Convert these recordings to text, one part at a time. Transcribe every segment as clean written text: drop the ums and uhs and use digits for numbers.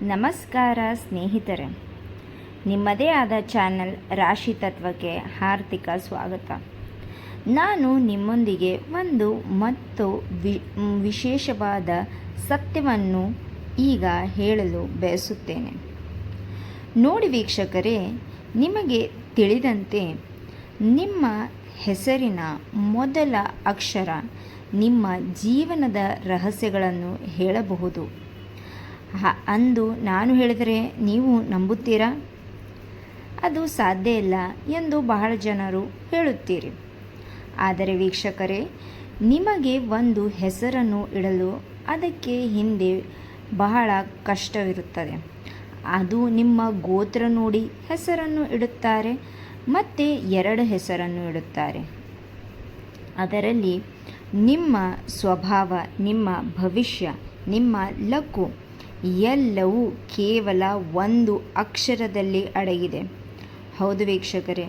ನಮಸ್ಕಾರ ಸ್ನೇಹಿತರೆ, ನಿಮ್ಮದೇ ಆದ ಚಾನಲ್ ರಾಶಿ ತತ್ವಕ್ಕೆ ಹಾರ್ದಿಕ ಸ್ವಾಗತ. ನಾನು ನಿಮ್ಮೊಂದಿಗೆ ಒಂದು ವಿಶೇಷವಾದ ಸತ್ಯವನ್ನು ಈಗ ಹೇಳಲು ಬಯಸುತ್ತೇನೆ. ನೋಡಿ ವೀಕ್ಷಕರೇ, ನಿಮಗೆ ತಿಳಿದಂತೆ ನಿಮ್ಮ ಹೆಸರಿನ ಮೊದಲ ಅಕ್ಷರ ನಿಮ್ಮ ಜೀವನದ ರಹಸ್ಯಗಳನ್ನು ಹೇಳಬಹುದು. ಅಂದು ನಾನು ಹೇಳಿದರೆ ನೀವು ನಂಬುತ್ತೀರಾ? ಅದು ಸಾಧ್ಯ ಇಲ್ಲ ಎಂದು ಬಹಳ ಜನರು ಹೇಳುತ್ತೀರಿ. ಆದರೆ ವೀಕ್ಷಕರೇ, ನಿಮಗೆ ಒಂದು ಹೆಸರನ್ನು ಇಡಲು ಅದಕ್ಕೆ ಹಿಂದೆ ಬಹಳ ಕಷ್ಟವಿರುತ್ತದೆ. ಅದು ನಿಮ್ಮ ಗೋತ್ರ ನೋಡಿ ಹೆಸರನ್ನು ಇಡುತ್ತಾರೆ ಮತ್ತು 2 ಹೆಸರನ್ನು ಇಡುತ್ತಾರೆ. ಅದರಲ್ಲಿ ನಿಮ್ಮ ಸ್ವಭಾವ, ನಿಮ್ಮ ಭವಿಷ್ಯ, ನಿಮ್ಮ ಲಕ್ಕು ಎಲ್ಲವೂ ಕೇವಲ ಒಂದು ಅಕ್ಷರದಲ್ಲಿ ಅಡಗಿದೆ. ಹೌದು ವೀಕ್ಷಕರೇ,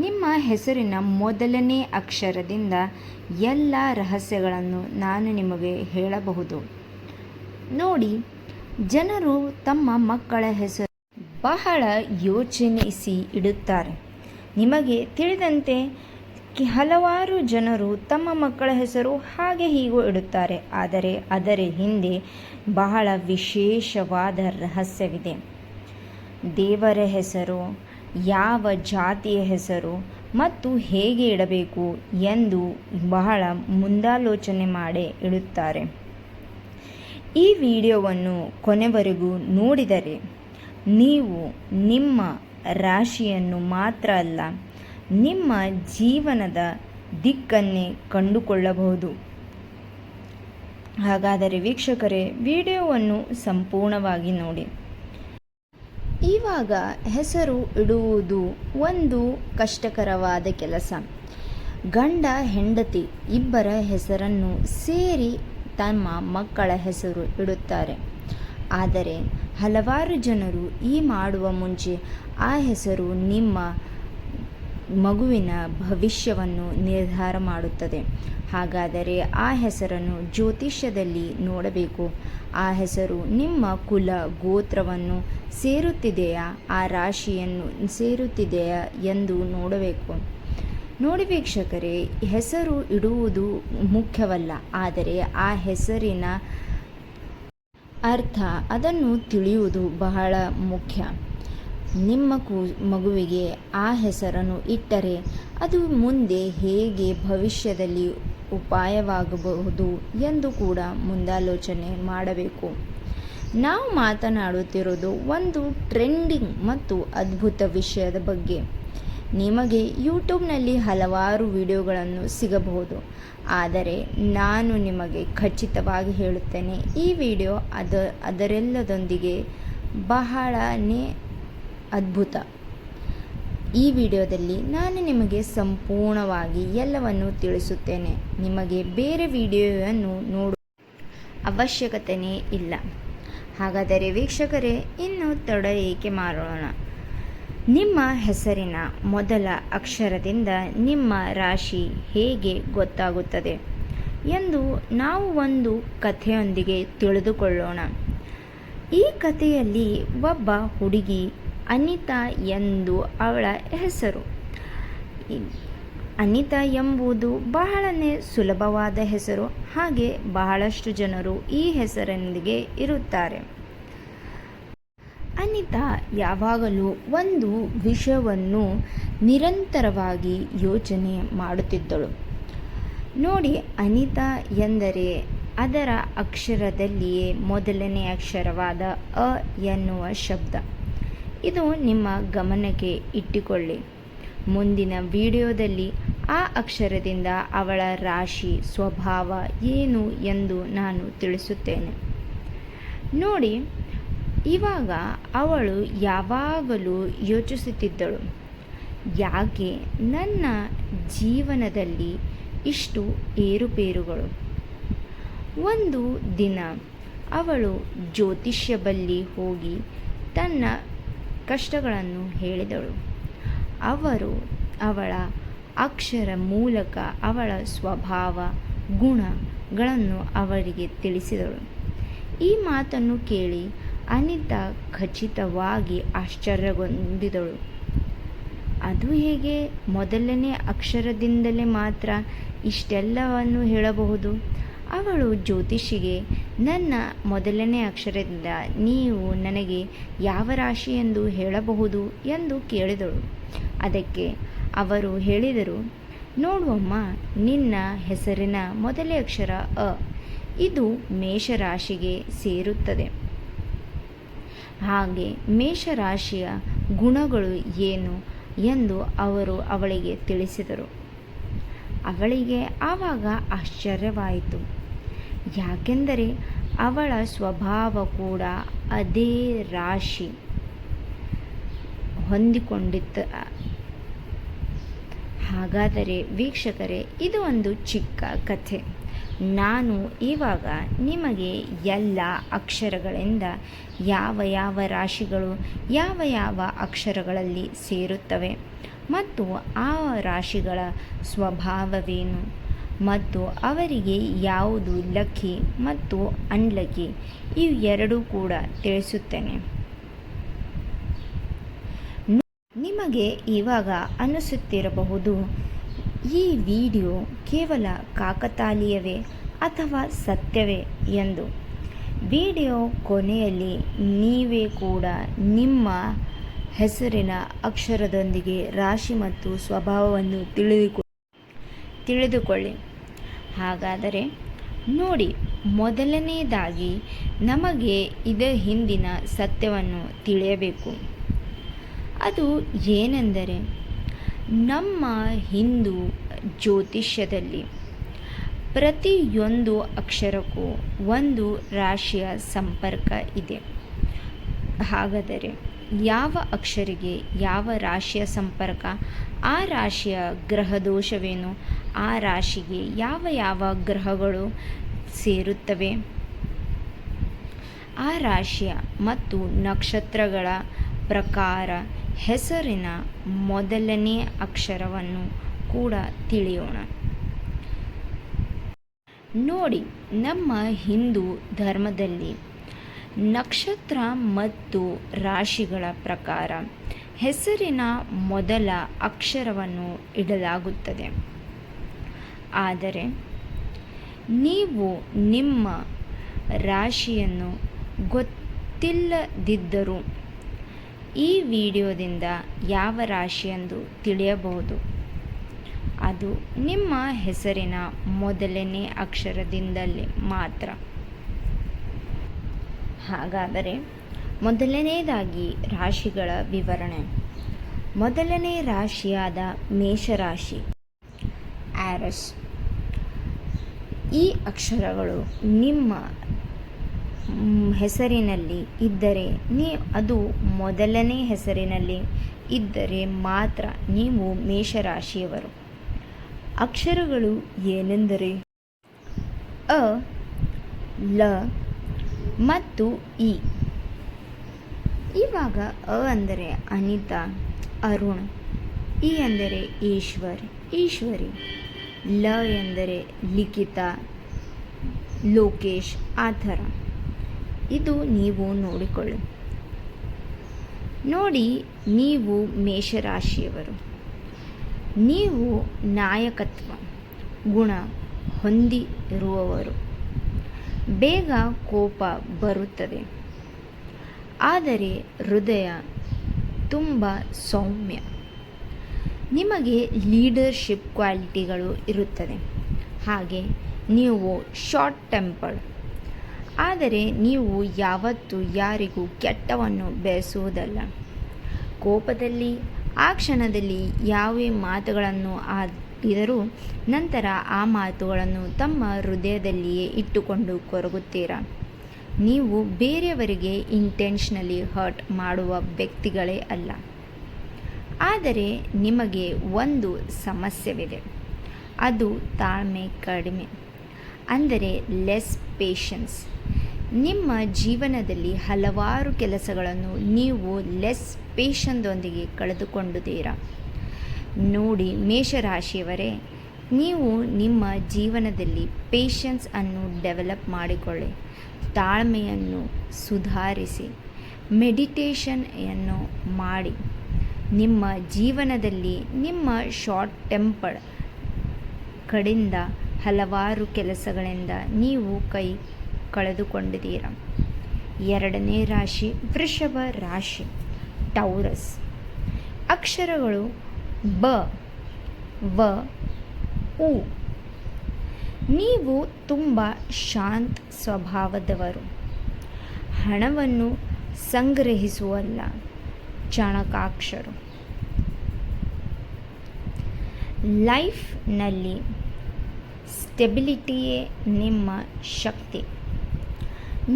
ನಿಮ್ಮ ಹೆಸರಿನ ಮೊದಲನೇ ಅಕ್ಷರದಿಂದ ಎಲ್ಲ ರಹಸ್ಯಗಳನ್ನು ನಾನು ನಿಮಗೆ ಹೇಳಬಹುದು. ನೋಡಿ, ಜನರು ತಮ್ಮ ಮಕ್ಕಳ ಹೆಸರು ಬಹಳ ಯೋಚಿಸಿ ಇಡುತ್ತಾರೆ. ನಿಮಗೆ ತಿಳಿದಂತೆ ಹಲವಾರು ಜನರು ತಮ್ಮ ಮಕ್ಕಳ ಹೆಸರು ಹಾಗೆ ಹೀಗೂ ಇಡುತ್ತಾರೆ. ಆದರೆ ಅದರ ಹಿಂದೆ ಬಹಳ ವಿಶೇಷವಾದ ರಹಸ್ಯವಿದೆ. ದೇವರ ಹೆಸರು, ಯಾವ ಜಾತಿಯ ಹೆಸರು ಮತ್ತು ಹೇಗೆ ಇಡಬೇಕು ಎಂದು ಬಹಳ ಮುಂದಾಲೋಚನೆ ಮಾಡಿ ಇಡುತ್ತಾರೆ. ಈ ವಿಡಿಯೋವನ್ನು ಕೊನೆವರೆಗೂ ನೋಡಿದರೆ ನೀವು ನಿಮ್ಮ ರಾಶಿಯನ್ನು ಮಾತ್ರ ಅಲ್ಲ, ನಿಮ್ಮ ಜೀವನದ ದಿಕ್ಕನ್ನೇ ಕಂಡುಕೊಳ್ಳಬಹುದು. ಹಾಗಾದರೆ ವೀಕ್ಷಕರೇ, ವಿಡಿಯೋವನ್ನು ಸಂಪೂರ್ಣವಾಗಿ ನೋಡಿ. ಇವಾಗ ಹೆಸರು ಇಡುವುದು ಒಂದು ಕಷ್ಟಕರವಾದ ಕೆಲಸ. ಗಂಡ ಹೆಂಡತಿ ಇಬ್ಬರ ಹೆಸರನ್ನು ಸೇರಿ ತಮ್ಮ ಮಕ್ಕಳ ಹೆಸರು ಇಡುತ್ತಾರೆ. ಆದರೆ ಹಲವಾರು ಜನರು ಈ ಮಾಡುವ ಮುಂಚೆ ಆ ಹೆಸರು ನಿಮ್ಮ ಮಗುವಿನ ಭವಿಷ್ಯವನ್ನು ನಿರ್ಧಾರ ಮಾಡುತ್ತದೆ. ಹಾಗಾದರೆ ಆ ಹೆಸರನ್ನು ಜ್ಯೋತಿಷ್ಯದಲ್ಲಿ ನೋಡಬೇಕು. ಆ ಹೆಸರು ನಿಮ್ಮ ಕುಲ ಗೋತ್ರವನ್ನು ಸೇರುತ್ತಿದೆಯಾ, ಆ ರಾಶಿಯನ್ನು ಸೇರುತ್ತಿದೆಯಾ ಎಂದು ನೋಡಬೇಕು. ನೋಡಿ ವೀಕ್ಷಕರೇ, ಹೆಸರು ಇಡುವುದು ಮುಖ್ಯವಲ್ಲ, ಆದರೆ ಆ ಹೆಸರಿನ ಅರ್ಥ ಅದನ್ನು ತಿಳಿಯುವುದು ಬಹಳ ಮುಖ್ಯ. ನಿಮ್ಮ ಮಗುವಿಗೆ ಆ ಹೆಸರನ್ನು ಇಟ್ಟರೆ ಅದು ಮುಂದೆ ಹೇಗೆ ಭವಿಷ್ಯದಲ್ಲಿ ಉಪಾಯವಾಗಬಹುದು ಎಂದು ಕೂಡ ಮುಂದಾಲೋಚನೆ ಮಾಡಬೇಕು. ನಾವು ಮಾತನಾಡುತ್ತಿರೋದು ಒಂದು ಟ್ರೆಂಡಿಂಗ್ ಮತ್ತು ಅದ್ಭುತ ವಿಷಯದ ಬಗ್ಗೆ. ನಿಮಗೆ ಯೂಟ್ಯೂಬ್ನಲ್ಲಿ ಹಲವಾರು ವಿಡಿಯೋಗಳನ್ನು ಸಿಗಬಹುದು, ಆದರೆ ನಾನು ನಿಮಗೆ ಖಚಿತವಾಗಿ ಹೇಳುತ್ತೇನೆ, ಈ ವಿಡಿಯೋ ಅದರೆಲ್ಲದೊಂದಿಗೆ ಬಹಳನೇ ಅದ್ಭುತ. ಈ ವಿಡಿಯೋದಲ್ಲಿ ನಾನು ನಿಮಗೆ ಸಂಪೂರ್ಣವಾಗಿ ಎಲ್ಲವನ್ನು ತಿಳಿಸುತ್ತೇನೆ. ನಿಮಗೆ ಬೇರೆ ವಿಡಿಯೋವನ್ನು ನೋಡುವ ಅವಶ್ಯಕತೆಯೇ ಇಲ್ಲ. ಹಾಗಾದರೆ ವೀಕ್ಷಕರೇ, ಇನ್ನು ತಡ ಏಕೆ ಮಾಡೋಣ. ನಿಮ್ಮ ಹೆಸರಿನ ಮೊದಲ ಅಕ್ಷರದಿಂದ ನಿಮ್ಮ ರಾಶಿ ಹೇಗೆ ಗೊತ್ತಾಗುತ್ತದೆ ಎಂದು ನಾವು ಒಂದು ಕಥೆಯೊಂದಿಗೆ ತಿಳಿದುಕೊಳ್ಳೋಣ. ಈ ಕಥೆಯಲ್ಲಿ ಒಬ್ಬ ಹುಡುಗಿ ಅನಿತಾ ಎಂದು ಅವಳ ಹೆಸರು. ಅನಿತಾ ಎಂಬುದು ಬಹಳನೇ ಸುಲಭವಾದ ಹೆಸರು. ಹಾಗೆ ಬಹಳಷ್ಟು ಜನರು ಈ ಹೆಸರಿನೊಂದಿಗೆ ಇರುತ್ತಾರೆ. ಅನಿತಾ ಯಾವಾಗಲೂ ಒಂದು ವಿಷಯವನ್ನು ನಿರಂತರವಾಗಿ ಯೋಚನೆ ಮಾಡುತ್ತಿದ್ದಳು. ನೋಡಿ, ಅನಿತಾ ಎಂದರೆ ಅದರ ಅಕ್ಷರದಲ್ಲಿಯೇ ಮೊದಲನೇ ಅಕ್ಷರವಾದ ಅ ಎನ್ನುವ ಶಬ್ದ. ಇದು ನಿಮ್ಮ ಗಮನಕ್ಕೆ ಇಟ್ಟುಕೊಳ್ಳಿ. ಮುಂದಿನ ವಿಡಿಯೋದಲ್ಲಿ ಆ ಅಕ್ಷರದಿಂದ ಅವಳ ರಾಶಿ ಸ್ವಭಾವ ಏನು ಎಂದು ನಾನು ತಿಳಿಸುತ್ತೇನೆ. ನೋಡಿ, ಇವಾಗ ಅವಳು ಯಾವಾಗಲೂ ಯೋಚಿಸುತ್ತಿದ್ದಳು, ಯಾಕೆ ನನ್ನ ಜೀವನದಲ್ಲಿ ಇಷ್ಟು ಏರುಪೇರುಗಳು. ಒಂದು ದಿನ ಅವಳು ಜ್ಯೋತಿಷ್ಯ ಬಳಿ ಹೋಗಿ ತನ್ನ ಕಷ್ಟಗಳನ್ನು ಹೇಳಿದಳು. ಅವರು ಅವಳ ಅಕ್ಷರ ಮೂಲಕ ಅವಳ ಸ್ವಭಾವ ಗುಣಗಳನ್ನು ಅವರಿಗೆ ತಿಳಿಸಿದಳು. ಈ ಮಾತನ್ನು ಕೇಳಿ ಅನಿತಾ ಖಚಿತವಾಗಿ ಆಶ್ಚರ್ಯಗೊಂಡಿದಳು. ಅದು ಹೇಗೆ? ಮೊದಲನೇ ಅಕ್ಷರದಿಂದಲೇ ಮಾತ್ರ ಇಷ್ಟೆಲ್ಲವನ್ನು ಹೇಳಬಹುದು? ಅವಳು ಜ್ಯೋತಿಷಿಗೆ, ನನ್ನ ಮೊದಲನೇ ಅಕ್ಷರದಿಂದ ನೀವು ನನಗೆ ಯಾವ ರಾಶಿ ಎಂದು ಹೇಳಬಹುದು ಎಂದು ಕೇಳಿದಳು. ಅದಕ್ಕೆ ಅವರು ಹೇಳಿದರು, ನೋಡುವಮ್ಮ, ನಿನ್ನ ಹೆಸರಿನ ಮೊದಲೇ ಅಕ್ಷರ ಅ. ಇದು ಮೇಷರಾಶಿಗೆ ಸೇರುತ್ತದೆ. ಹಾಗೆ ಮೇಷರಾಶಿಯ ಗುಣಗಳು ಏನು ಎಂದು ಅವರು ಅವಳಿಗೆ ತಿಳಿಸಿದರು. ಅವಳಿಗೆ ಆವಾಗ ಆಶ್ಚರ್ಯವಾಯಿತು. ಯಾಕೆಂದರೆ ಅವಳ ಸ್ವಭಾವ ಕೂಡ ಅದೇ ರಾಶಿ ಹೊಂದಿಕೊಂಡಿತ್ತು. ಹಾಗಾದರೆ ವೀಕ್ಷಕರೇ, ಇದು ಒಂದು ಚಿಕ್ಕ ಕಥೆ. ನಾನು ಇವಾಗ ನಿಮಗೆ ಎಲ್ಲ ಅಕ್ಷರಗಳಿಂದ ಯಾವ ಯಾವ ರಾಶಿಗಳು ಯಾವ ಯಾವ ಅಕ್ಷರಗಳಲ್ಲಿ ಸೇರುತ್ತವೆ ಮತ್ತು ಆ ರಾಶಿಗಳ ಸ್ವಭಾವವೇನು ಮತ್ತು ಅವರಿಗೆ ಯಾವುದು ಲಕ್ಕಿ ಮತ್ತು ಅನ್ಲಕ್ಕಿ ಇವೆರಡೂ ಕೂಡ ತಿಳಿಸುತ್ತೇನೆ. ನಿಮಗೆ ಇವಾಗ ಅನಿಸುತ್ತಿರಬಹುದು, ಈ ವಿಡಿಯೋ ಕೇವಲ ಕಾಕತಾಳೀಯವೇ ಅಥವಾ ಸತ್ಯವೇ ಎಂದು. ವಿಡಿಯೋ ಕೊನೆಯಲ್ಲಿ ನೀವೇ ಕೂಡ ನಿಮ್ಮ ಹೆಸರಿನ ಅಕ್ಷರದೊಂದಿಗೆ ರಾಶಿ ಮತ್ತು ಸ್ವಭಾವವನ್ನು ತಿಳಿದುಕೊಳ್ಳಿ. ಹಾಗಾದರೆ ನೋಡಿ, ಮೊದಲನೆಯದಾಗಿ ನಮಗೆ ಇದರ ಹಿಂದಿನ ಸತ್ಯವನ್ನು ತಿಳಿಯಬೇಕು. ಅದು ಏನೆಂದರೆ, ನಮ್ಮ ಹಿಂದೂ ಜ್ಯೋತಿಷ್ಯದಲ್ಲಿ ಪ್ರತಿಯೊಂದು ಅಕ್ಷರಕ್ಕೂ ಒಂದು ರಾಶಿಯ ಸಂಪರ್ಕ ಇದೆ. ಹಾಗಾದರೆ ಯಾವ ಅಕ್ಷರಿಗೆ ಯಾವ ರಾಶಿಯ ಸಂಪರ್ಕ, ಆ ರಾಶಿಯ ಗ್ರಹ ದೋಷವೇನು, ಆ ರಾಶಿಗೆ ಯಾವ ಯಾವ ಗ್ರಹಗಳು ಸೇರುತ್ತವೆ, ಆ ರಾಶಿಯ ಮತ್ತು ನಕ್ಷತ್ರಗಳ ಪ್ರಕಾರ ಹೆಸರಿನ ಮೊದಲನೇ ಅಕ್ಷರವನ್ನು ಕೂಡ ತಿಳಿಯೋಣ. ನೋಡಿ, ನಮ್ಮ ಹಿಂದೂ ಧರ್ಮದಲ್ಲಿ ನಕ್ಷತ್ರ ಮತ್ತು ರಾಶಿಗಳ ಪ್ರಕಾರ ಹೆಸರಿನ ಮೊದಲ ಅಕ್ಷರವನ್ನು ಇಡಲಾಗುತ್ತದೆ. ಆದರೆ ನೀವು ನಿಮ್ಮ ರಾಶಿಯನ್ನು ಗೊತ್ತಿಲ್ಲದಿದ್ದರೂ ಈ ವಿಡಿಯೋದಿಂದ ಯಾವ ರಾಶಿಯೆಂದು ತಿಳಿಯಬಹುದು. ಅದು ನಿಮ್ಮ ಹೆಸರಿನ ಮೊದಲನೇ ಅಕ್ಷರದಿಂದಲೇ ಮಾತ್ರ. ಹಾಗಾದರೆ ಮೊದಲನೆಯದಾಗಿ ರಾಶಿಗಳ ವಿವರಣೆ. ಮೊದಲನೇ ರಾಶಿಯಾದ ಮೇಷರಾಶಿ, ಆರಸ್. ಈ ಅಕ್ಷರಗಳು ನಿಮ್ಮ ಹೆಸರಿನಲ್ಲಿ ಇದ್ದರೆ, ಅದು ಮೊದಲನೇ ಹೆಸರಿನಲ್ಲಿ ಇದ್ದರೆ ಮಾತ್ರ ನೀವು ಮೇಷರಾಶಿಯವರು. ಅಕ್ಷರಗಳು ಏನೆಂದರೆ ಅ, ಲ ಮತ್ತು ಇ. ಇವಾಗ ಅ ಅಂದರೆ ಅನಿತಾ, ಅರುಣ್. ಇ ಅಂದರೆ ಈಶ್ವರ್, ಈಶ್ವರಿ. ಲ ಎಂದರೆ ಲಿಖಿತಾ, ಲೋಕೇಶ್. ಆ ಥರ ಇದು ನೀವು ನೋಡಿಕೊಳ್ಳಿ. ನೋಡಿ, ನೀವು ಮೇಷರಾಶಿಯವರು. ನೀವು ನಾಯಕತ್ವ ಗುಣ ಹೊಂದಿರುವವರು. ಬೇಗ ಕೋಪ ಬರುತ್ತದೆ, ಆದರೆ ಹೃದಯ ತುಂಬ ಸೌಮ್ಯ. ನಿಮಗೆ ಲೀಡರ್ಶಿಪ್ ಕ್ವಾಲಿಟಿಗಳು ಇರುತ್ತದೆ. ಹಾಗೆ ನೀವು ಶಾರ್ಟ್ ಟೆಂಪರ್ಡ್. ಆದರೆ ನೀವು ಯಾವತ್ತೂ ಯಾರಿಗೂ ಕೆಟ್ಟವನ್ನು ಬಯಸುವುದಲ್ಲ. ಕೋಪದಲ್ಲಿ ಆ ಕ್ಷಣದಲ್ಲಿ ಯಾವ ಮಾತುಗಳನ್ನು ಆಡಿದರೂ ನಂತರ ಆ ಮಾತುಗಳನ್ನು ತಮ್ಮ ಹೃದಯದಲ್ಲಿಯೇ ಇಟ್ಟುಕೊಂಡು ಕೊರಗುತ್ತೀರಾ. ನೀವು ಬೇರೆಯವರಿಗೆ ಇಂಟೆನ್ಷನಲಿ ಹರ್ಟ್ ಮಾಡುವ ವ್ಯಕ್ತಿಗಳೇ ಅಲ್ಲ. ಆದರೆ ನಿಮಗೆ ಒಂದು ಸಮಸ್ಯೆವಿದೆ, ಅದು ತಾಳ್ಮೆ ಕಡಿಮೆ, ಅಂದರೆ ಲೆಸ್ ಪೇಷನ್ಸ್. ನಿಮ್ಮ ಜೀವನದಲ್ಲಿ ಹಲವಾರು ಕೆಲಸಗಳನ್ನು ನೀವು ಲೆಸ್ ಪೇಷನ್ದೊಂದಿಗೆ ಕಳೆದುಕೊಂಡಿದ್ದೀರಾ. ನೋಡಿ ಮೇಷರಾಶಿಯವರೇ, ನೀವು ನಿಮ್ಮ ಜೀವನದಲ್ಲಿ ಪೇಷನ್ಸ್ ಅನ್ನು ಡೆವಲಪ್ ಮಾಡಿಕೊಳ್ಳಿ. ತಾಳ್ಮೆಯನ್ನು ಸುಧಾರಿಸಿ ಮೆಡಿಟೇಷನ್ಯನ್ನು ಮಾಡಿ. ನಿಮ್ಮ ಜೀವನದಲ್ಲಿ ನಿಮ್ಮ ಶಾರ್ಟ್ ಟೆಂಪರ್ಡ್ ಕಡೆಯಿಂದ ಹಲವಾರು ಕೆಲಸಗಳಿಂದ ನೀವು ಕೈ ಕಳೆದುಕೊಂಡಿದ್ದೀರ. ಎರಡನೇ ರಾಶಿ ವೃಷಭ ರಾಶಿ, ಟೌರಸ್. ಅಕ್ಷರಗಳು ಬ, ವ, ಉ. ನೀವು ತುಂಬ ಶಾಂತ ಸ್ವಭಾವದವರು. ಹಣವನ್ನು ಸಂಗ್ರಹಿಸುವಲ್ಲ ಚಾಣಕಾಕ್ಷರು. ಲೈಫ್ನಲ್ಲಿ ಸ್ಟೆಬಿಲಿಟಿಯೇ ನಿಮ್ಮ ಶಕ್ತಿ.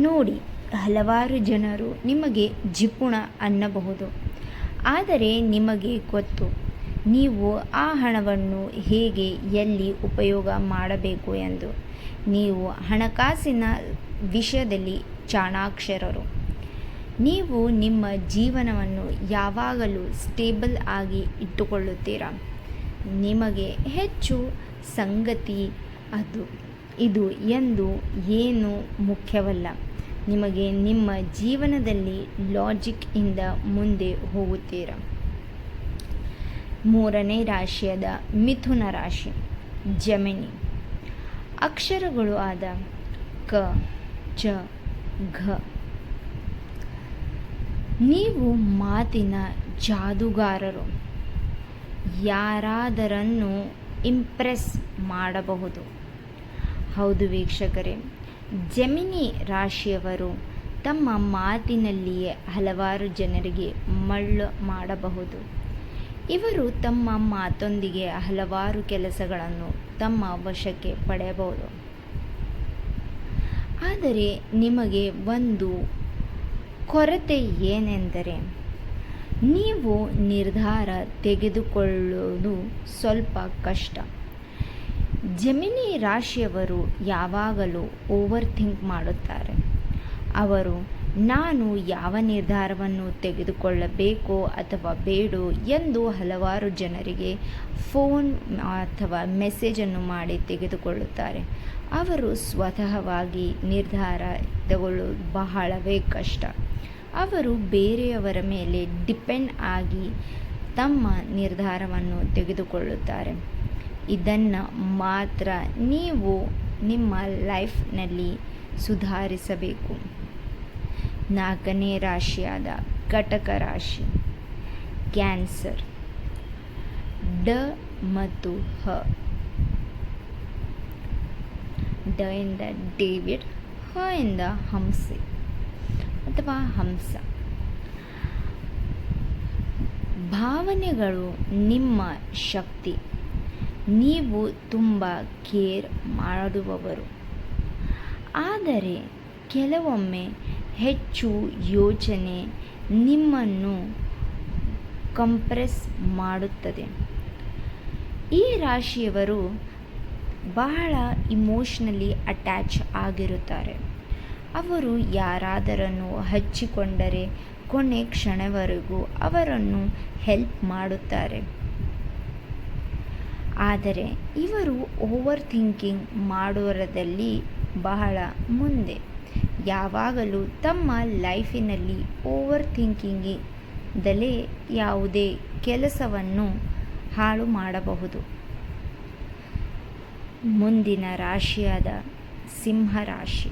ನೋಡಿ, ಹಲವಾರು ಜನರು ನಿಮಗೆ ಜಿಪುಣ ಅನ್ನಬಹುದು, ಆದರೆ ನಿಮಗೆ ಗೊತ್ತು ನೀವು ಆ ಹಣವನ್ನು ಹೇಗೆ ಎಲ್ಲಿ ಉಪಯೋಗ ಮಾಡಬೇಕು ಎಂದು. ನೀವು ಹಣಕಾಸಿನ ವಿಷಯದಲ್ಲಿ ಚಾಣಾಕ್ಷರರು. ನೀವು ನಿಮ್ಮ ಜೀವನವನ್ನು ಯಾವಾಗಲೂ ಸ್ಟೇಬಲ್ ಆಗಿ ಇಟ್ಟುಕೊಳ್ಳುತ್ತೀರಾ. ನಿಮಗೆ ಹೆಚ್ಚು ಸಂಗತಿ ಇದು ಎಂದು ಏನೂ ಮುಖ್ಯವಲ್ಲ. ನಿಮಗೆ ನಿಮ್ಮ ಜೀವನದಲ್ಲಿ ಲಾಜಿಕ್ ಇಂದ ಮುಂದೆ ಹೋಗುತ್ತೀರಾ. ಮೂರನೇ ರಾಶಿಯಾದ ಮಿಥುನ ರಾಶಿ, ಜೆಮಿನಿ. ಅಕ್ಷರಗಳು ಆದ ಕ, ಚ, ಘ. ನೀವು ಮಾತಿನ ಜಾದೂಗಾರರು. ಯಾರಾದರನ್ನು ಇಂಪ್ರೆಸ್ ಮಾಡಬಹುದು. ಹೌದು ವೀಕ್ಷಕರೇ, ಜೆಮಿನಿ ರಾಶಿಯವರು ತಮ್ಮ ಮಾತಿನಲ್ಲಿಯೇ ಹಲವಾರು ಜನರಿಗೆ ಮಳ್ಳು ಮಾಡಬಹುದು. ಇವರು ತಮ್ಮ ಮಾತೊಂದಿಗೆ ಹಲವಾರು ಕೆಲಸಗಳನ್ನು ತಮ್ಮ ವಶಕ್ಕೆ ಪಡೆಯಬಹುದು. ಆದರೆ ನಿಮಗೆ ಒಂದು ಕೊರತೆ ಏನೆಂದರೆ ನೀವು ನಿರ್ಧಾರ ತೆಗೆದುಕೊಳ್ಳುವುದು ಸ್ವಲ್ಪ ಕಷ್ಟ. ಜೆಮಿನಿ ರಾಶಿಯವರು ಯಾವಾಗಲೂ ಓವರ್ ಥಿಂಕ್ ಮಾಡುತ್ತಾರೆ. ಅವರು ನಾನು ಯಾವ ನಿರ್ಧಾರವನ್ನು ತೆಗೆದುಕೊಳ್ಳಬೇಕೋ ಅಥವಾ ಬೇಡೋ ಎಂದು ಹಲವಾರು ಜನರಿಗೆ ಫೋನ್ ಅಥವಾ ಮೆಸೇಜನ್ನು ಮಾಡಿ ತೆಗೆದುಕೊಳ್ಳುತ್ತಾರೆ. ಅವರು ಸ್ವತಃವಾಗಿ ನಿರ್ಧಾರ ತಗೊಳ್ಳೋದು ಬಹಳವೇ ಕಷ್ಟ. ಅವರು ಬೇರೆಯವರ ಮೇಲೆ ಡಿಪೆಂಡ್ ಆಗಿ ತಮ್ಮ ನಿರ್ಧಾರವನ್ನು ತೆಗೆದುಕೊಳ್ಳುತ್ತಾರೆ. ಇದನ್ನು ಮಾತ್ರ ನೀವು ನಿಮ್ಮ ಲೈಫ್ನಲ್ಲಿ ಸುಧಾರಿಸಬೇಕು. ನಾಲ್ಕನೇ ರಾಶಿಯಾದ ಕಟಕ ರಾಶಿ, ಕ್ಯಾನ್ಸರ್. ಡ ಮತ್ತು ಹ. ಡ ಇಂದ ಡೇವಿಡ್, ಹ ಇಂದ ಹಂಸೆ ಅಥವಾ ಹಂಸ. ಭಾವನೆಗಳು ನಿಮ್ಮ ಶಕ್ತಿ. ನೀವು ತುಂಬ ಕೇರ್ ಮಾಡುವವರು, ಆದರೆ ಕೆಲವೊಮ್ಮೆ ಹೆಚ್ಚು ಯೋಚನೆ ನಿಮ್ಮನ್ನು ಕಂಪ್ರೆಸ್ ಮಾಡುತ್ತದೆ. ಈ ರಾಶಿಯವರು ಬಹಳ ಇಮೋಷ್ನಲಿ ಅಟ್ಯಾಚ್ ಆಗಿರುತ್ತಾರೆ. ಅವರು ಯಾರಾದರನ್ನು ಹಚ್ಚಿಕೊಂಡರೆ ಕೊನೆ ಕ್ಷಣವರೆಗೂ ಅವರನ್ನು ಹೆಲ್ಪ್ ಮಾಡುತ್ತಾರೆ. ಆದರೆ ಇವರು ಓವರ್ ಥಿಂಕಿಂಗ್ ಮಾಡುವುದರಲ್ಲಿ ಬಹಳ ಮುಂದೆ. ಯಾವಾಗಲೂ ತಮ್ಮ ಲೈಫಿನಲ್ಲಿ ಓವರ್ ಥಿಂಕಿಂಗಿಂದಲೇ ಯಾವುದೇ ಕೆಲಸವನ್ನು ಹಾಳು ಮಾಡಬಹುದು. ಮುಂದಿನ ರಾಶಿಯಾದ ಸಿಂಹರಾಶಿ,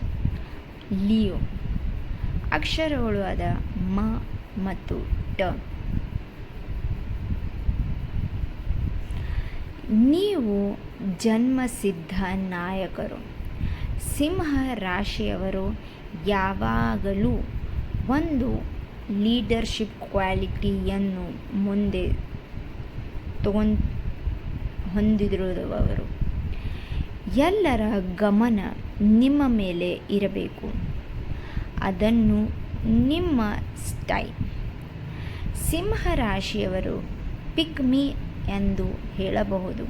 ಲಿಯೋ. ಅಕ್ಷರಗಳು ಆದ ಮ ಮತ್ತು ಟ. ನೀವು ಜನ್ಮಸಿದ್ಧ ನಾಯಕರು. ಸಿಂಹ ರಾಶಿಯವರು ಯಾವಾಗಲೂ ಒಂದು ಲೀಡರ್ಶಿಪ್ ಕ್ವಾಲಿಟಿಯನ್ನು ಮುಂದೆ ಹೊಂದಿರುವವರು. ಎಲ್ಲರ ಗಮನ ನಿಮ್ಮ ಮೇಲೆ ಇರಬೇಕು. ಅದನ್ನು ನಿಮ್ಮ ಸ್ಟೈಲ್. ಸಿಂಹ ರಾಶಿಯವರು ಪಿಕ್ ಮೀ ಎಂದು ಹೇಳಬಹುದು.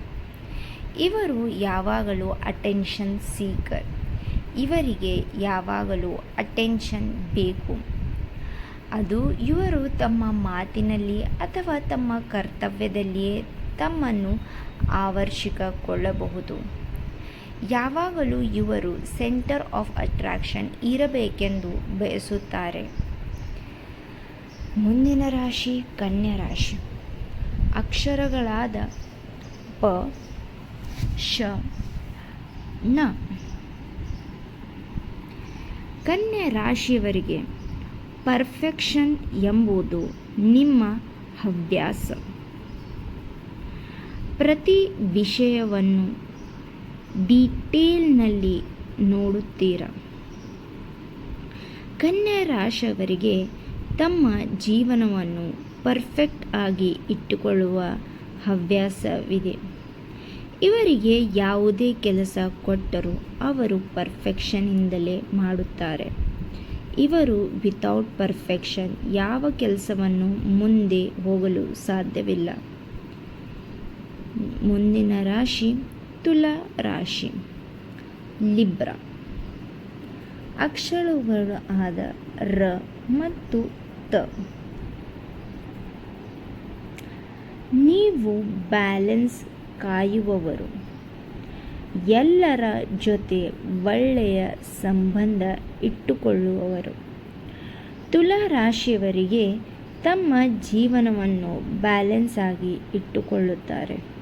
ಇವರು ಯಾವಾಗಲೂ ಅಟೆನ್ಷನ್ ಸೀಕರ್. ಇವರಿಗೆ ಯಾವಾಗಲೂ ಅಟೆನ್ಷನ್ ಬೇಕು. ಅದು ಇವರು ತಮ್ಮ ಮಾತಿನಲ್ಲಿ ಅಥವಾ ತಮ್ಮ ಕರ್ತವ್ಯದಲ್ಲಿಯೇ ತಮ್ಮನ್ನು ಆವರಿಸಿಕೊಳ್ಳಬಹುದು. ಯಾವಾಗಲೂ ಇವರು ಸೆಂಟರ್ ಆಫ್ ಅಟ್ರಾಕ್ಷನ್ ಇರಬೇಕೆಂದು ಬಯಸುತ್ತಾರೆ. ಮುಂದಿನ ರಾಶಿ ಕನ್ಯಾ ರಾಶಿ. ಅಕ್ಷರಗಳಾದ ಪ, ಶ, ನ. ಕನ್ಯಾ ರಾಶಿಯವರಿಗೆ ಪರ್ಫೆಕ್ಷನ್ ಎಂಬುದು ನಿಮ್ಮ ಹವ್ಯಾಸ. ಪ್ರತಿ ವಿಷಯವನ್ನು ಡೀಟೇಲ್ನಲ್ಲಿ ನೋಡುತ್ತೀರ. ಕನ್ಯಾ ರಾಶಿಯವರಿಗೆ ತಮ್ಮ ಜೀವನವನ್ನು ಪರ್ಫೆಕ್ಟ್ ಆಗಿ ಇಟ್ಟುಕೊಳ್ಳುವ ಹವ್ಯಾಸವಿದೆ. ಇವರಿಗೆ ಯಾವುದೇ ಕೆಲಸ ಕೊಟ್ಟರೂ ಅವರು ಪರ್ಫೆಕ್ಷನ್ನಿಂದಲೇ ಮಾಡುತ್ತಾರೆ. ಇವರು ವಿತೌಟ್ ಪರ್ಫೆಕ್ಷನ್ ಯಾವ ಕೆಲಸವನ್ನು ಮುಂದೆ ಹೋಗಲು ಸಾಧ್ಯವಿಲ್ಲ. ಮುಂದಿನ ರಾಶಿ ತುಲಾ ರಾಶಿ. ಲಿಬ್ರಾ. ಅಕ್ಷರಗಳು ಆದ ರ ಮತ್ತು ತ. ನೀವು ಬ್ಯಾಲೆನ್ಸ್ ಕಾಯುವವರು. ಎಲ್ಲರ ಜೊತೆ ಒಳ್ಳೆಯ ಸಂಬಂಧ ಇಟ್ಟುಕೊಳ್ಳುವವರು. ತುಲಾ ರಾಶಿಯವರಿಗೆ ತಮ್ಮ ಜೀವನವನ್ನು ಬ್ಯಾಲೆನ್ಸ್ ಆಗಿ ಇಟ್ಟುಕೊಳ್ಳುತ್ತಾರೆ.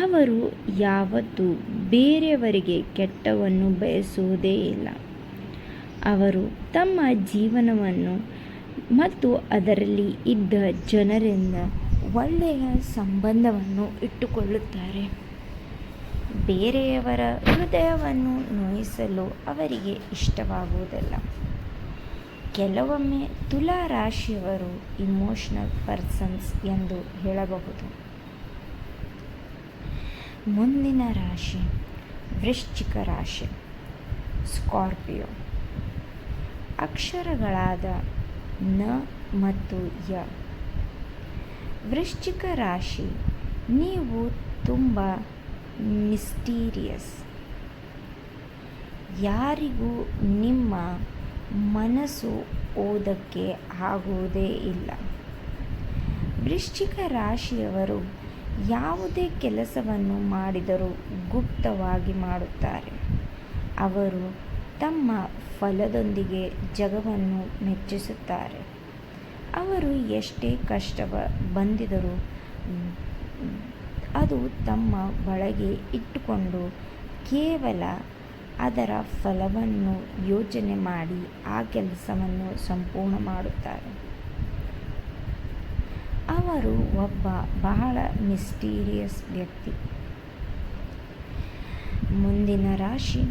ಅವರು ಯಾವತ್ತೂ ಬೇರೆಯವರಿಗೆ ಕೆಟ್ಟವನ್ನು ಬಯಸುವುದೇ ಇಲ್ಲ. ಅವರು ತಮ್ಮ ಜೀವನವನ್ನು ಮತ್ತು ಅದರಲ್ಲಿ ಇದ್ದ ಜನರಿಂದ ಒಳ್ಳೆಯ ಸಂಬಂಧವನ್ನು ಇಟ್ಟುಕೊಳ್ಳುತ್ತಾರೆ. ಬೇರೆಯವರ ಹೃದಯವನ್ನು ನೋಯಿಸಲು ಅವರಿಗೆ ಇಷ್ಟವಾಗುವುದಿಲ್ಲ. ಕೆಲವೊಮ್ಮೆ ತುಲಾ ರಾಶಿಯವರು ಇಮೋಷನಲ್ ಪರ್ಸನ್ಸ್ ಎಂದು ಹೇಳಬಹುದು. ಮುಂದಿನ ರಾಶಿ ವೃಶ್ಚಿಕ ರಾಶಿ. ಸ್ಕಾರ್ಪಿಯೋ. ಅಕ್ಷರಗಳಾದ ನ ಮತ್ತು ಯ. ವೃಶ್ಚಿಕ ರಾಶಿ. ನೀವು ತುಂಬ ಮಿಸ್ಟೀರಿಯಸ್. ಯಾರಿಗೂ ನಿಮ್ಮ ಮನಸ್ಸು ಓದಕ್ಕೆ ಆಗುವುದೇ ಇಲ್ಲ. ವೃಶ್ಚಿಕ ರಾಶಿಯವರು ಯಾವುದೇ ಕೆಲಸವನ್ನು ಮಾಡಿದರೂ ಗುಪ್ತವಾಗಿ ಮಾಡುತ್ತಾರೆ. ಅವರು ತಮ್ಮ ಫಲದೊಂದಿಗೆ ಜಗವನ್ನು ಮೆಚ್ಚಿಸುತ್ತಾರೆ. ಅವರು ಎಷ್ಟೇ ಕಷ್ಟ ಬಂದಿದ್ದರೂ ಅದು ತಮ್ಮ ಒಳಗೆ ಇಟ್ಟುಕೊಂಡು ಕೇವಲ ಅದರ ಫಲವನ್ನು ಯೋಚನೆ ಮಾಡಿ ಆ ಕೆಲಸವನ್ನು ಸಂಪೂರ್ಣ ಮಾಡುತ್ತಾರೆ. ಅವರು ಒಬ್ಬ ಬಹಳ ಮಿಸ್ಟೀರಿಯಸ್ ವ್ಯಕ್ತಿ. ಮುಂದಿನ ರಾಶಿ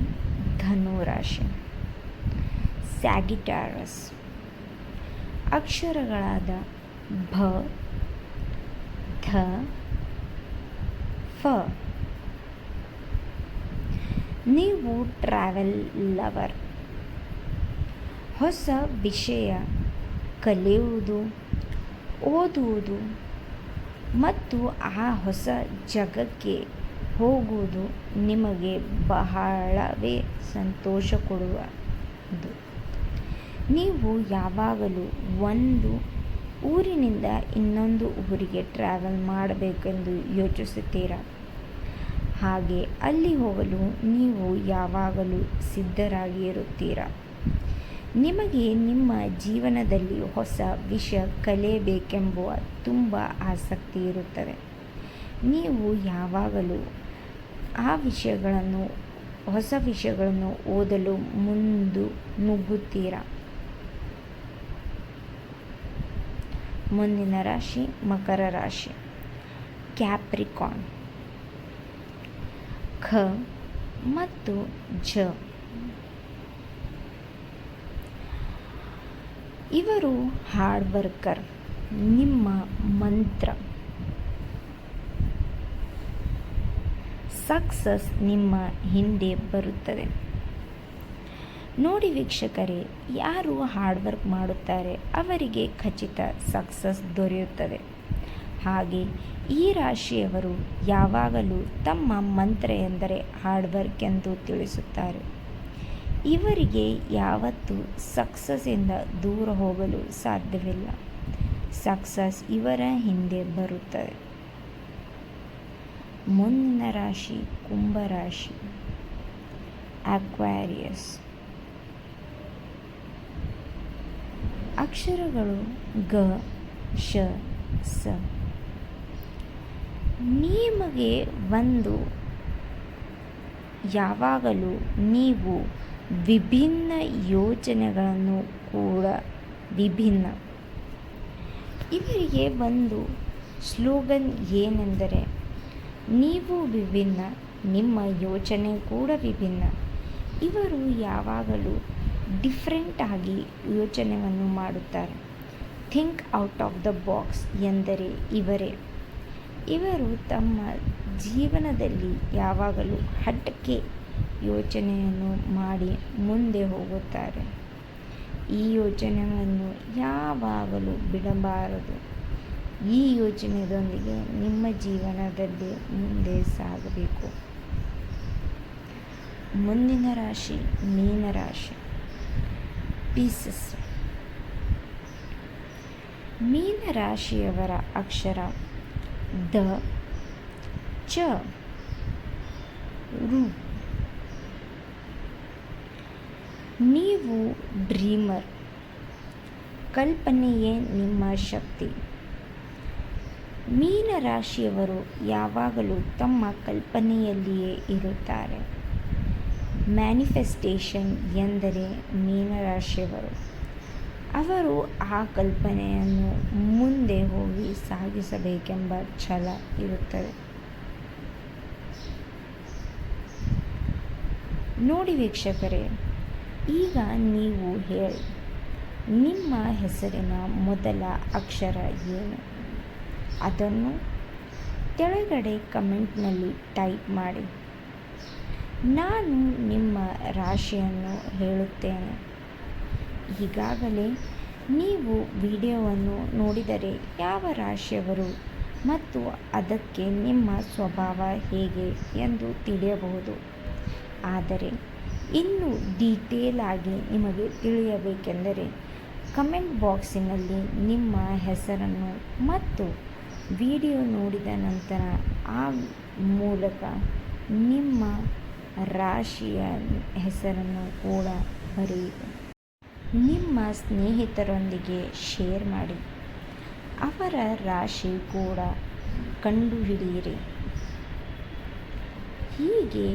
ಧನು ರಾಶಿ. ಸ್ಯಾಗಿಟಾರಸ್. ಅಕ್ಷರಗಳಾದ ಭ, ಧ, ಫ. ನೀವು ಟ್ರಾವೆಲ್ ಲವರ್. ಹೊಸ ವಿಷಯ ಕಲಿಯುವುದು, ಓದುವುದು ಮತ್ತು ಆ ಹೊಸ ಜಾಗಕ್ಕೆ ಹೋಗುವುದು ನಿಮಗೆ ಬಹಳವೇ ಸಂತೋಷ ಕೊಡುವುದು. ನೀವು ಯಾವಾಗಲೂ ಒಂದು ಊರಿನಿಂದ ಇನ್ನೊಂದು ಊರಿಗೆ ಟ್ರಾವೆಲ್ ಮಾಡಬೇಕೆಂದು ಯೋಚಿಸುತ್ತೀರಾ. ಹಾಗೆ ಅಲ್ಲಿ ಹೋಗಲು ನೀವು ಯಾವಾಗಲೂ ಸಿದ್ಧರಾಗಿ ಇರುತ್ತೀರ. ನಿಮಗೆ ನಿಮ್ಮ ಜೀವನದಲ್ಲಿ ಹೊಸ ವಿಷಯ ಕಲಿಯಬೇಕೆಂಬ ತುಂಬ ಆಸಕ್ತಿ ಇರುತ್ತದೆ. ನೀವು ಯಾವಾಗಲೂ ಆ ಹೊಸ ವಿಷಯಗಳನ್ನು ಓದಲು ನುಗ್ಗುತ್ತೀರಾ. ಮುಂದಿನ ರಾಶಿ ಮಕರ ರಾಶಿ. ಕ್ಯಾಪ್ರಿಕಾನ್. ಖ ಮತ್ತು ಝ. ಇವರು ಹಾರ್ಡ್ ವರ್ಕರ್. ನಿಮ್ಮ ಮಂತ್ರ ಸಕ್ಸಸ್ ನಿಮ್ಮ ಹಿಂದೆ ಬರುತ್ತದೆ. ನೋಡಿ ವೀಕ್ಷಕರೇ, ಯಾರು ಹಾರ್ಡ್ ವರ್ಕ್ ಮಾಡುತ್ತಾರೆ ಅವರಿಗೆ ಖಚಿತ ಸಕ್ಸಸ್ ದೊರೆಯುತ್ತದೆ. ಹಾಗೆ ಈ ರಾಶಿಯವರು ಯಾವಾಗಲೂ ತಮ್ಮ ಮಂತ್ರ ಎಂದರೆ ಹಾರ್ಡ್ ವರ್ಕ್ ಎಂದು ತಿಳಿಸುತ್ತಾರೆ. ಇವರಿಗೆ ಯಾವತ್ತೂ ಸಕ್ಸಸ್ಸಿಂದ ದೂರ ಹೋಗಲು ಸಾಧ್ಯವಿಲ್ಲ. ಸಕ್ಸಸ್ ಇವರ ಹಿಂದೆ ಬರುತ್ತದೆ. ಮುಂದಿನ ರಾಶಿ ಕುಂಭರಾಶಿ. ಅಕ್ವೇರಿಯಸ್. ಅಕ್ಷರಗಳು ಗ, ಶ, ಸ. ನಿಮಗೆ ಯಾವಾಗಲೂ ನೀವು ವಿಭಿನ್ನ ಯೋಚನೆಗಳನ್ನು ಕೂಡ ವಿಭಿನ್ನ. ಇವರಿಗೆ ಒಂದು ಸ್ಲೋಗನ್ ಏನೆಂದರೆ, ನೀವು ವಿಭಿನ್ನ, ನಿಮ್ಮ ಯೋಚನೆ ಕೂಡ ವಿಭಿನ್ನ. ಇವರು ಯಾವಾಗಲೂ ಡಿಫ್ರೆಂಟ್ ಆಗಿ ಯೋಚನೆಯನ್ನು ಮಾಡುತ್ತಾರೆ. Think out of the box ಎಂದರೆ ಇವರೇ. ಇವರು ತಮ್ಮ ಜೀವನದಲ್ಲಿ ಯಾವಾಗಲೂ ಹಠಕ್ಕೆ ಯೋಚನೆಯನ್ನು ಮಾಡಿ ಮುಂದೆ ಹೋಗುತ್ತಾರೆ. ಈ ಯೋಚನೆಯನ್ನು ಯಾವಾಗಲೂ ಬಿಡಬಾರದು. ಈ ಯೋಚನೆಯೊಂದಿಗೆ ನಿಮ್ಮ ಜೀವನದಲ್ಲಿ ಮುಂದೆ ಸಾಗಬೇಕು. ಮುಂದಿನ ರಾಶಿ ಮೀನರಾಶಿ. ಪೀಸಸ್. ಮೀನರಾಶಿಯವರ ಅಕ್ಷರ ದ, ಚ, ರು. ನೀವು ಡ್ರೀಮರ್. ಕಲ್ಪನೆಯೇ ನಿಮ್ಮ ಶಕ್ತಿ. ಮೀನರಾಶಿಯವರು ಯಾವಾಗಲೂ ತಮ್ಮ ಕಲ್ಪನೆಯಲ್ಲಿಯೇ ಇರುತ್ತಾರೆ. ಮ್ಯಾನಿಫೆಸ್ಟೇಷನ್ ಎಂದರೆ ಮೀನರಾಶಿಯವರು. ಅವರು ಆ ಕಲ್ಪನೆಯನ್ನು ಮುಂದೆ ಹೋಗಿ ಸಾಗಿಸಬೇಕೆಂಬ ಛಲ ಇರುತ್ತದೆ. ನೋಡಿ ವೀಕ್ಷಕರೇ, ಈಗ ನೀವು ಹೇಳಿ, ನಿಮ್ಮ ಹೆಸರಿನ ಮೊದಲ ಅಕ್ಷರ ಏನು? ಅದನ್ನು ಕೆಳಗಡೆ ಕಮೆಂಟ್ನಲ್ಲಿ ಟೈಪ್ ಮಾಡಿ. ನಾನು ನಿಮ್ಮ ರಾಶಿಯನ್ನು ಹೇಳುತ್ತೇನೆ. ಈಗಾಗಲೇ ನೀವು ವಿಡಿಯೋವನ್ನು ನೋಡಿದರೆ ಯಾವ ರಾಶಿಯವರು ಮತ್ತು ಅದಕ್ಕೆ ನಿಮ್ಮ ಸ್ವಭಾವ ಹೇಗೆ ಎಂದು ತಿಳಿಯಬಹುದು. ಆದರೆ ಇನ್ನೂ ಡೀಟೇಲ್ ಆಗಿ ನಿಮಗೆ ತಿಳಿಯಬೇಕೆಂದರೆ ಕಮೆಂಟ್ ಬಾಕ್ಸಿನಲ್ಲಿ ನಿಮ್ಮ ಹೆಸರನ್ನು ಮತ್ತು ವಿಡಿಯೋ ನೋಡಿದ ನಂತರ ಆ ಮೂಲಕ ನಿಮ್ಮ ರಾಶಿಯ ಹೆಸರನ್ನು ಕೂಡ ಬರೆಯಿರಿ. ನಿಮ್ಮ ಸ್ನೇಹಿತರೊಂದಿಗೆ ಶೇರ್ ಮಾಡಿ. ಅವರ ರಾಶಿ ಕೂಡ ಕಂಡುಹಿಡಿಯಿರಿ. ಹೀಗೆ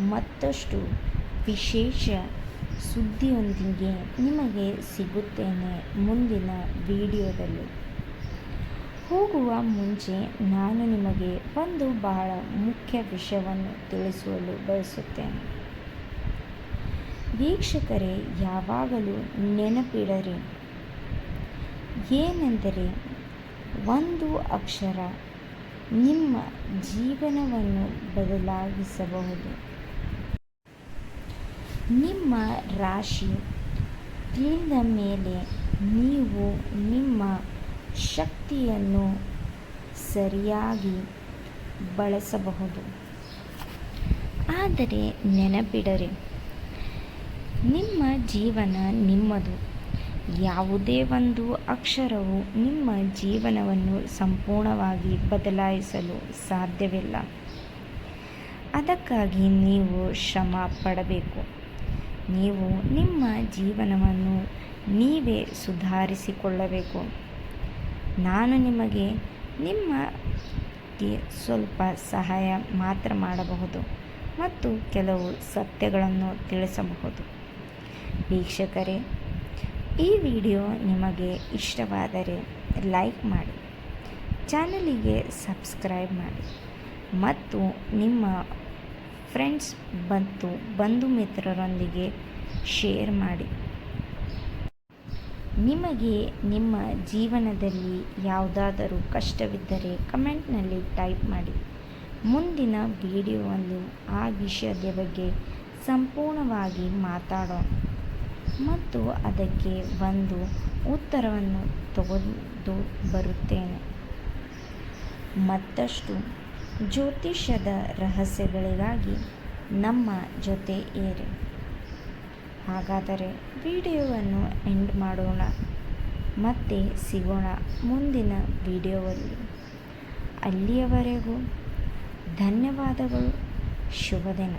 ಮತ್ತಷ್ಟು ವಿಶೇಷ ಸುದ್ದಿಯೊಂದಿಗೆ ನಿಮಗೆ ಸಿಗುತ್ತೇನೆ ಮುಂದಿನ ವಿಡಿಯೋದಲ್ಲಿ. ಹೋಗುವ ಮುಂಚೆ ನಾನು ನಿಮಗೆ ಒಂದು ಬಹಳ ಮುಖ್ಯ ವಿಷಯವನ್ನು ತಿಳಿಸಲು ಬಯಸುತ್ತೇನೆ. ವೀಕ್ಷಕರೇ, ಯಾವಾಗಲೂ ನೆನಪಿಡರಿ, ಏನೆಂದರೆ ಒಂದು ಅಕ್ಷರ ನಿಮ್ಮ ಜೀವನವನ್ನು ಬದಲಾಯಿಸಬಹುದು. ನಿಮ್ಮ ರಾಶಿ ತಿಳಿದ ಮೇಲೆ ನೀವು ನಿಮ್ಮ ಶಕ್ತಿಯನ್ನು ಸರಿಯಾಗಿ ಬಳಸಬಹುದು. ಆದರೆ ನೆನಪಿಡರಿ, ನಿಮ್ಮ ಜೀವನ ನಿಮ್ಮದು. ಯಾವುದೇ ಒಂದು ಅಕ್ಷರವು ನಿಮ್ಮ ಜೀವನವನ್ನು ಸಂಪೂರ್ಣವಾಗಿ ಬದಲಾಯಿಸಲು ಸಾಧ್ಯವಿಲ್ಲ. ಅದಕ್ಕಾಗಿ ನೀವು ಶ್ರಮ ಪಡಬೇಕು. ನೀವು ನಿಮ್ಮ ಜೀವನವನ್ನು ನೀವೇ ಸುಧಾರಿಸಿಕೊಳ್ಳಬೇಕು. ನಾನು ನಿಮಗೆ ನಿಮಗೆ ಸ್ವಲ್ಪ ಸಹಾಯ ಮಾತ್ರ ಮಾಡಬಹುದು ಮತ್ತು ಕೆಲವು ಸತ್ಯಗಳನ್ನು ತಿಳಿಸಬಹುದು. ವೀಕ್ಷಕರೇ, ಈ ವಿಡಿಯೋ ನಿಮಗೆ ಇಷ್ಟವಾದರೆ ಲೈಕ್ ಮಾಡಿ, ಚಾನಲಿಗೆ ಸಬ್ಸ್ಕ್ರೈಬ್ ಮಾಡಿ ಮತ್ತು ನಿಮ್ಮ ಫ್ರೆಂಡ್ಸ್ ಮತ್ತು ಬಂಧು ಮಿತ್ರರೊಂದಿಗೆ ಶೇರ್ ಮಾಡಿ. ನಿಮಗೆ ನಿಮ್ಮ ಜೀವನದಲ್ಲಿ ಯಾವುದಾದರೂ ಕಷ್ಟವಿದ್ದರೆ ಕಮೆಂಟ್ನಲ್ಲಿ ಟೈಪ್ ಮಾಡಿ. ಮುಂದಿನ ವಿಡಿಯೋದಲ್ಲಿ ಆ ವಿಷಯದ ಬಗ್ಗೆ ಸಂಪೂರ್ಣವಾಗಿ ಮಾತಾಡೋಣ ಮತ್ತು ಅದಕ್ಕೆ ಒಂದು ಉತ್ತರವನ್ನು ತೆಗೆದು ಬರುತ್ತೇನೆ. ಮತ್ತಷ್ಟು ಜ್ಯೋತಿಷ್ಯದ ರಹಸ್ಯಗಳಿಗಾಗಿ ನಮ್ಮ ಜೊತೆ ಇರಿ. ಹಾಗಾದರೆ ವಿಡಿಯೋವನ್ನು ಎಂಡ್ ಮಾಡೋಣ. ಮತ್ತೆ ಸಿಗೋಣ ಮುಂದಿನ ವಿಡಿಯೋದಲ್ಲಿ. ಅಲ್ಲಿಯವರೆಗೂ ಧನ್ಯವಾದಗಳು. ಶುಭ ದಿನ.